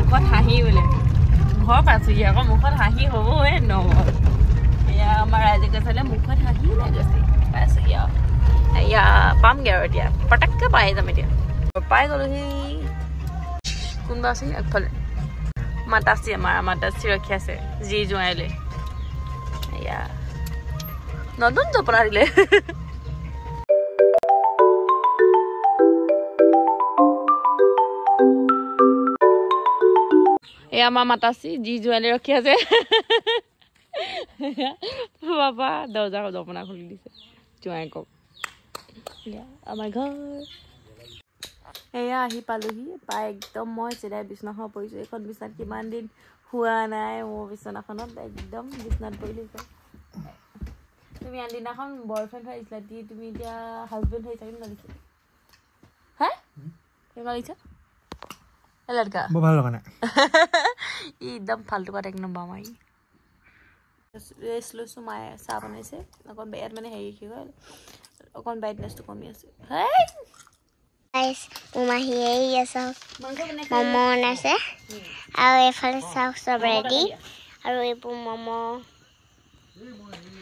মুখত হাঁহি বোলে ঘৰ পাইছোহি আকৌ মুখত হাঁহি হ'বহে নহ'ব এয়া আমাৰ ৰাইজে কৈছিলে মুখত হাঁহি গৈছে পাইছোহি আৰু এয়া পামগৈ আৰু এতিয়া পটককৈ পাই যাম এতিয়া পাই গ'লোহি কোনোবা আছে আগফালে মাতাচি মাতাচি ৰখি আছে যি জোঁৱাইলৈ এয়া নতুন জপনা দিলে এয়া আমাৰ মাতাচি যি জোঁৱাইলৈ ৰখি আছে বাবা দৰ্জা জপনা খুলি দিছে জোঁৱাইকক আমাৰ ঘৰ এয়া আহি পালোহি পাই একদম মই চিধাই বিচনাখন পৰিছোঁ এইখন বিচনাত কিমান দিন শোৱা নাই মোৰ বিচনাখনত একদম বিচনাত পৰিলোঁ তুমি আনদিনাখন বয়ফ্ৰেণ্ড হৈ আহিছিলা তুমি এতিয়া হাজবেণ্ড হৈ আহিছা কেনেকুৱা লাগিছে হে কেনেকুৱা লাগিছে লড়কা বৰ ভাল লগা নাই একদম ফাল্টু কথা এক নম্বৰ মাৰি ৰেষ্ট লৈছোঁ মায়ে চাহ বনাইছে অকণ ইয়াত মানে হেৰি কি কয় অকণ ব্ৰাইটনেছটো কমি আছে হেই মাহীয়ে চাওক ম'ম' বনাইছে আৰু এইফালে চাওক চব ৰেডি আৰু এইবোৰ ম'ম'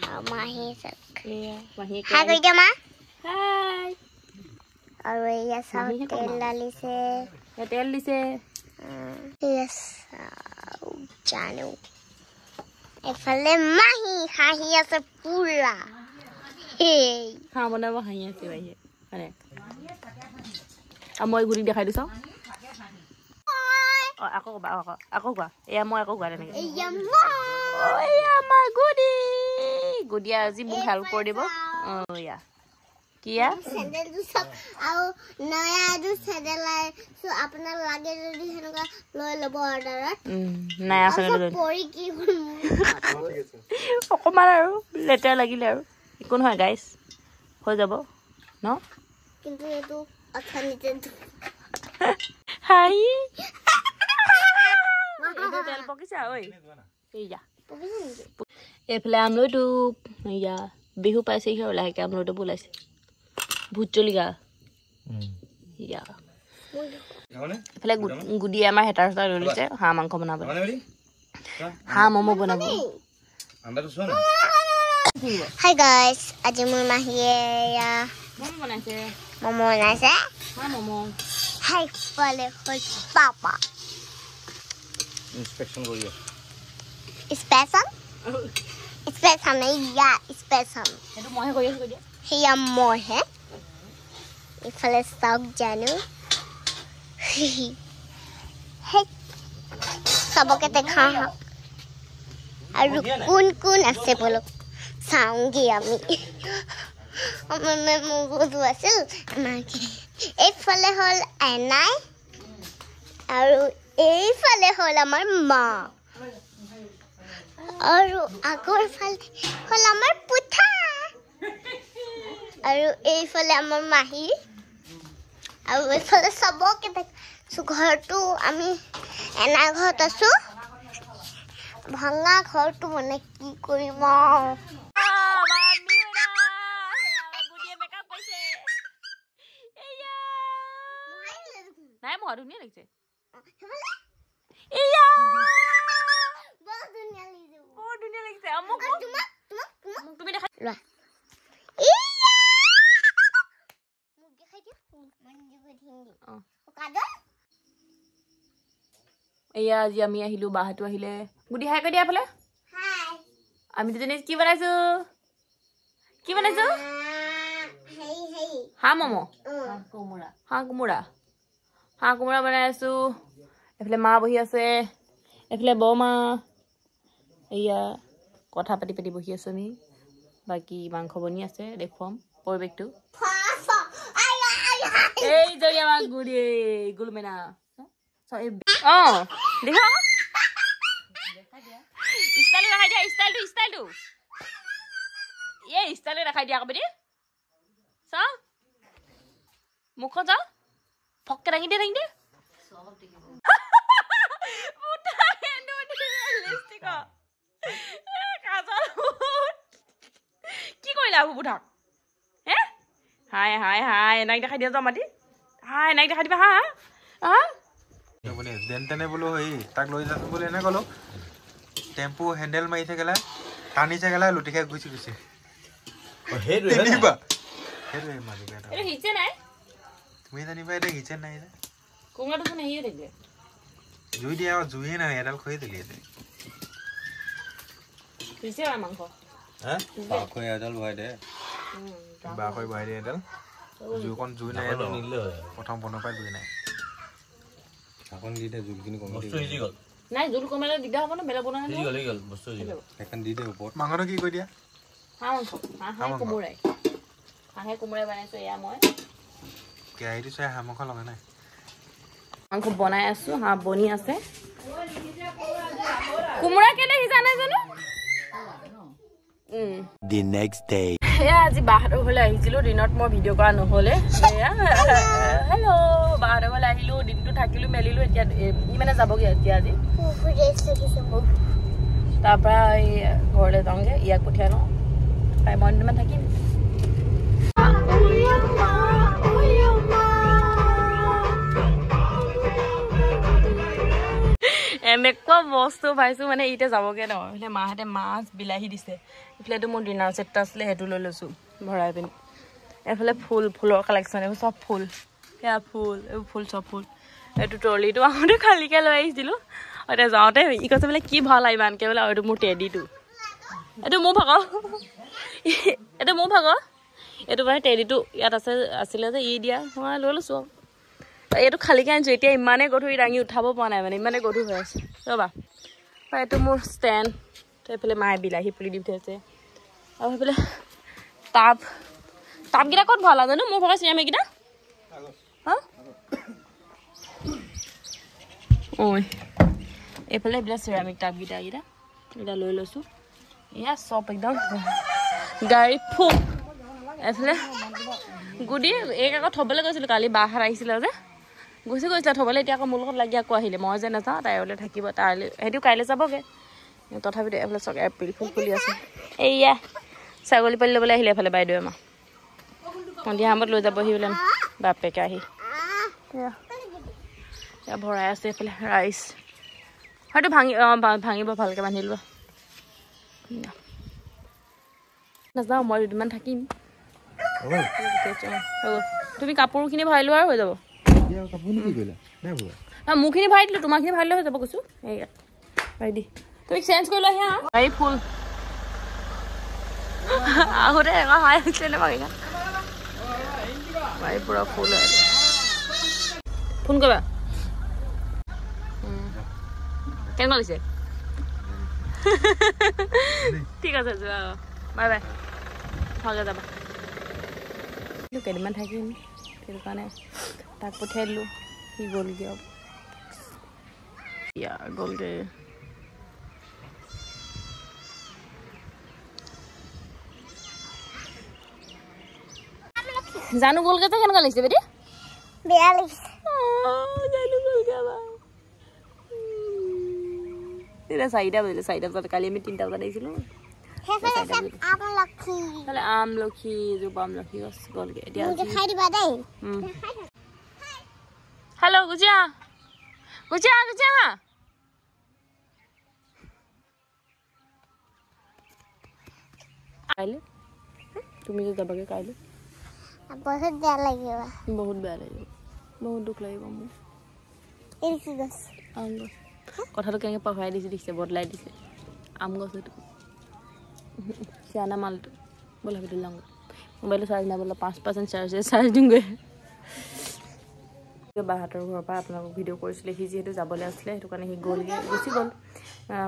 আৰু মাহী চাওক হাই কৰি দিয়া মা আৰু এয়া চাওক তেল ঢালিছে তেল দিছে জানো এইফালে মাহী হাঁহি আছে পুৰা হাঁহ বনাব হাঁহি আছে বাহিৰে মানে মই গুৰি দেখাই দিছোঁ আকৌ ক'বা আকৌ কোৱা এয়া মই আকৌ কোৱা তেনেকৈ আমাৰ গুডিয়া আজি মোক হেল্প কৰি দিব এয়া কিয়া চেণ্ডেলটো চাওক আৰু নয়া এযোৰ চেণ্ডেল আনিছোঁ আপোনাক লাগে যদি সেনেকুৱা লৈ ল'ব অৰ্ডাৰত নয়া চেণ্ডেল পৰি কি অকণমান আৰু লেতেৰা লাগিলে আৰু একো নহয় গাইজ হৈ যাব ন কিন্তু এইটো অথনিতে হাই তেল পকিছে ঐ এয়া এইফালে আমলৈটো এয়া বিহু পাইছেহি আৰু লাহেকৈ আমলৈটো ওলাইছে ভোট জলকীয়া এয়া এইফালে গুডিয়ে আমাৰ হেতাৰ চেতাৰ লৈ লৈছে হাঁহ মাংস বনাবলৈ হাঁহ ম'ম' বনাব হাই গাইজ আজি মোৰ মাহীয়ে ম'ম' বনাইছে ম'ম' বনাইছে হাঁহ ম'ম' সেইফালে হ'ল পাপা ইনস্পেকশ্যন কৰি আছে স্পেচন ইয়া স্পেচন সেইটো মইহে কৰি আছোঁ দিয়া সেয়া মইহে ইফালে চাওক জানো চবকে দেখা আৰু কোন কোন আছে বলক চাওঁগে আমি মগজু আছিল আমাকে এইফালে হ'ল এনাই আৰু এইফালে হ'ল আমাৰ মা আৰু আগৰ ফালে হ'ল আমাৰ পুথা আৰু এইফালে আমাৰ মাহী আৰু এইফালে চবকে দেখিছোঁ ঘৰটো আমি এনা ঘৰত আছোঁ ভঙা ঘৰটো মানে কি কৰিম নাই মই ধুনীয়া লাগিছে বৰ ধুনীয়া লাগিছে তুমি দেখা এয়া আজি আমি আহিলো বাহঁতো আহিলে গুডি হাই কৰি দিয়া এফালে আমি দুজনী কি বনাইছো হাঁহ ম'ম' হাঁহ কোমোৰা বনাই আছো এইফালে মা বহি আছে এইফালে বৰমা এয়া কথা পাতি পাতি বহি আছো আমি বাকী মাংস বনি আছে দেখুৱাম পৰিৱেশটো এই যদি আমাৰ গুৰি গুলমেনা দেখা ষ্টাইলটো দেখাই দিয়া ষ্টাইলটো এই ষ্টাইলটো দেখাই দিয়া আকৌ বেটি চাওঁ মুখখন চাওঁ ফককে দাঙি দিয়ে কি কৰিলা বুধাক হে হাই এনাক দেখাই দিয়া যাওঁ মাতি হাই এনাক দেখাই দিবা হা আপুনি যেন তেনে বোলো হেৰি তাক লৈ যাচোন বুলি এনে ক'লো টেম্পু হেণ্ডেল মাৰি থাকিলে টানি থাকিলে লুটি খাই গুচি গৈছে তুমি জানিবা এতিয়া কিচেন নাই যে জুই দিয়া জুইয়ে নাই এডাল খৰি দিলি এডাল ভৰাই দে বাখৈ ভৰাই দিয়ে এডাল জুইকণ জুই নাই প্ৰথম বনৰ পৰা জুই নাই ঢাকন দি দে জুইখিনি কমি গ'ল নাই জুল কমালে দিগদাৰ হ'ব না বেলেগ বনাই গ'ল বস্তু এখন দি দে ওপৰত মাংসটো কি কৰি দিয়া হাঁহে কোমোৰাই বনাইছো এয়া মই কেৰাহীটো চাই হাঁহ মাংস লগা নাই মাংস বনাই আছো হাঁহ বনি আছে কোমোৰা কেনে সিজা নাই জানো The next day. এয়া আজি বাহাদুৰ ঘৰলৈ আহিছিলো দিনত মই ভিডিঅ' কৰা নহ'লে হেল্ল' বাহাদুৰ ঘৰলৈ আহিলো দিনটো থাকিলো মেলিলো এতিয়া মানে যাবগৈ এতিয়া আজি তাৰপৰা এই ঘৰলৈ যাওঁগৈ ইয়াক পঠিয়াই লওঁ প্ৰায় মই দিনমান থাকিম এনেকুৱা বস্তু পাইছো মানে এতিয়া যাবগৈ ন এইফালে মাহঁতে মাছ বিলাহী দিছে এইফালেতো মোৰ ডিনাৰ ছেটটো আছিলে সেইটো লৈ লৈছোঁ ভৰাই পিনি এইফালে ফুলৰ কালেকশ্যন এইবোৰ চব ফুল সেয়া ফুল এইবোৰ ফুল চব ফুল এইটো ট্ৰলিটো আহোঁতে খালীকৈ লৈ আহিছিলোঁ এতিয়া যাওঁতে ই কৈছে বোলে কি ভাল ইমানকৈ বোলে এইটো মোৰ টেডিটো এইটো মোৰ ভাগৰ এইটো মানে টেডিটো ইয়াত আছিলে যে ই দিয়া মই লৈ লৈছোঁ আৰু এইটো খালীকৈ আনিছোঁ এতিয়া ইমানেই গধুৰ দাঙি উঠাব পৰা নাই মানে ইমানেই গধুৰ হৈ আছে ৰ'বা এইটো মোৰ ষ্টেণ্ড এইফালে মায়ে বিলাহী পুলি দি পঠিয়াইছে আৰু সেইফালে টাবকেইটা ক'ত ভাল জানো মোৰ ভাগৰ চিৰাম এইকেইটা ঐ এইফালে এইবিলাক চিৰামিক টাবকেইটা এইকেইটা লৈ লৈছোঁ এয়া চব একদম গাড়ী ফুক এইফালে গুডি এইক আকৌ থ'বলৈ গৈছিলোঁ কালি বাহঁত আহিছিলে যে গুচি গৈছিলে থ'বলৈ এতিয়া আকৌ মোৰ লগত লাগি আকৌ আহিলে মই যে নাযাওঁ তাই বোলে থাকিব তাইলৈ সেইটো কাইলৈ যাবগৈ তথাপিতো এইফালে চক এপ্ৰিল ফুল ফুলি আছে এইয়া ছাগলী পালি ল'বলৈ আহিলে এইফালে বাইদেৱে আমাৰ সন্ধিয়া সময়ত লৈ যাবহি বোলে বাপেকে আহি এয়া ভৰাই আছে এইফালে ৰাইচ হয়তো ভাঙিব ভালকৈ বান্ধি লোৱা নাযাওঁ মই দুদিনমান থাকিম তুমি কাপোৰখিনি ভৰাই লোৱা আৰু হৈ যাব মোৰখিনি ভৰাই দিলোঁ তোমাৰখিনি ভৰাই লৈ হৈ যাব কৈছোঁ এইয়া ভৰাই দি তুমি চেঞ্জ কৰি লোৱা আহি গাড়ী ফুল আহোঁতে এবাৰ হাই হৈছিলে বাগিটা গাড়ী পূৰা ফুল ফোন কৰিবা কেনেকুৱা লাগিছে ঠিক আছে যোৱা বাই বাই ভালকৈ যাবা কেইদিনমান থাকিম সেইটো কাৰণে তাক পঠিয়াই দিলোঁ সি গ'লগৈ গ'লগৈ জানো গ'লগৈ যে কেনেকুৱা লাগিছে বেটি বেয়া লাগিছে জানো গ'লগৈ এতিয়া 4টা বাজিলে 4টা বজাত কালি আমি 3টা বজাত আহিছিলোঁ আমলখি এজোপা আমলখি গছ গ'লগৈ এতিয়া হেল্ল' গুচিয়া কাইলৈ তুমি যে যাবাগৈ কাইলৈ বহুত বেয়া লাগিব বহুত দুখ লাগিব মোৰ আম গছ কথাটো কেনেকৈ পাহৰাই দিছে বদলাই দিছে আম গছ এইটো চিয়ানা মালটো ব'লা ভিতৰত লওঁ মোবাইলটো চাৰ্জ নাই বোলে 5% চাৰ্জ দিওঁগৈ বাহঁতৰ ঘৰৰ পৰা আপোনালোকক ভিডিঅ' কৰিছিলে সি যিহেতু যাবলৈ আছিলে সেইটো কাৰণে সি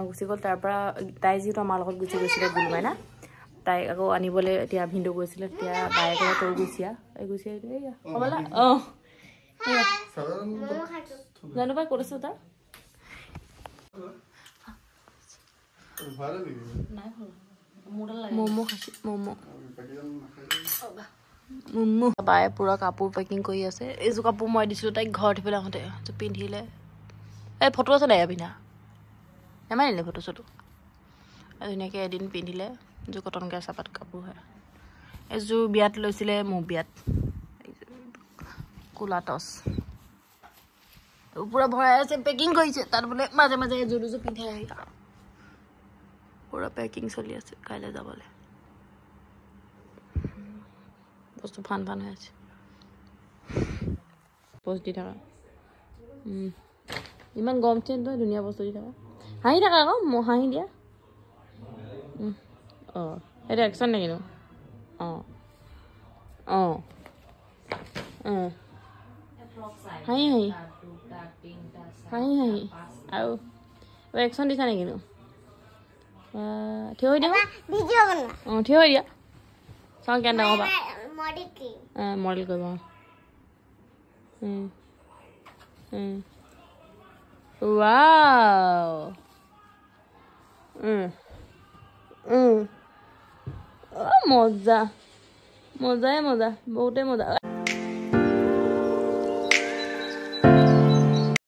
গুচি গ'ল তাৰপৰা তাই যিহেতু আমাৰ লগত গুচি গৈছিলে গুলমাইনা তাইক আকৌ আনিবলৈ এতিয়া ভিনদেউ গৈছিলে তেতিয়া বায়েকে তই গুচিয়া এইয়া ক'বলা অঁ জানো পাই ক'ত আছোঁ তাৰ ম'ম' খাইছোঁ ম'ম' বায়ে পূৰা কাপোৰ পেকিং কৰি আছে এইযোৰ কাপোৰ মই দিছিলোঁ তাইক ঘৰত থৈ আহোঁতে পিন্ধিলে এই ফটো আছে নাই পিন্ধা নেমাৰিলে ফটো চটো ধুনীয়াকৈ এদিন পিন্ধিলে এযোৰ কটন চাপাত কাপোৰ হয় এযোৰ বিয়াত লৈছিলে মোৰ বিয়াত ক'লা টচ পুৰা ভৰাই আছে পেকিং কৰিছে তাত বোলে মাজে মাজে এযোৰ দুযোৰ পিন্ধাই আহি পুৰা পেকিং চলি আছে কাইলৈ যাবলৈ বস্তু ফান ফান হৈ আছে পোষ্ট দি থাকা ইমান গৰম চেন তই ধুনীয়া বস্তু দি থাকা হাঁহি থাকা আকৌ মই হাঁহি দিয়া অঁ সেইটো একশ্যন নে কিনো অঁ অঁ হাঁহি হাঁহি হাঁহি হাঁহি আৰু একশ্যন দিছা নে কিনো থিয় হৈ দিয়া অঁ থিয় হৈ দিয়া চাওঁ কেনে ডাঙৰ বা মডেল কৰিব ৱাও মজা মজাই মজা বহুতেই মজা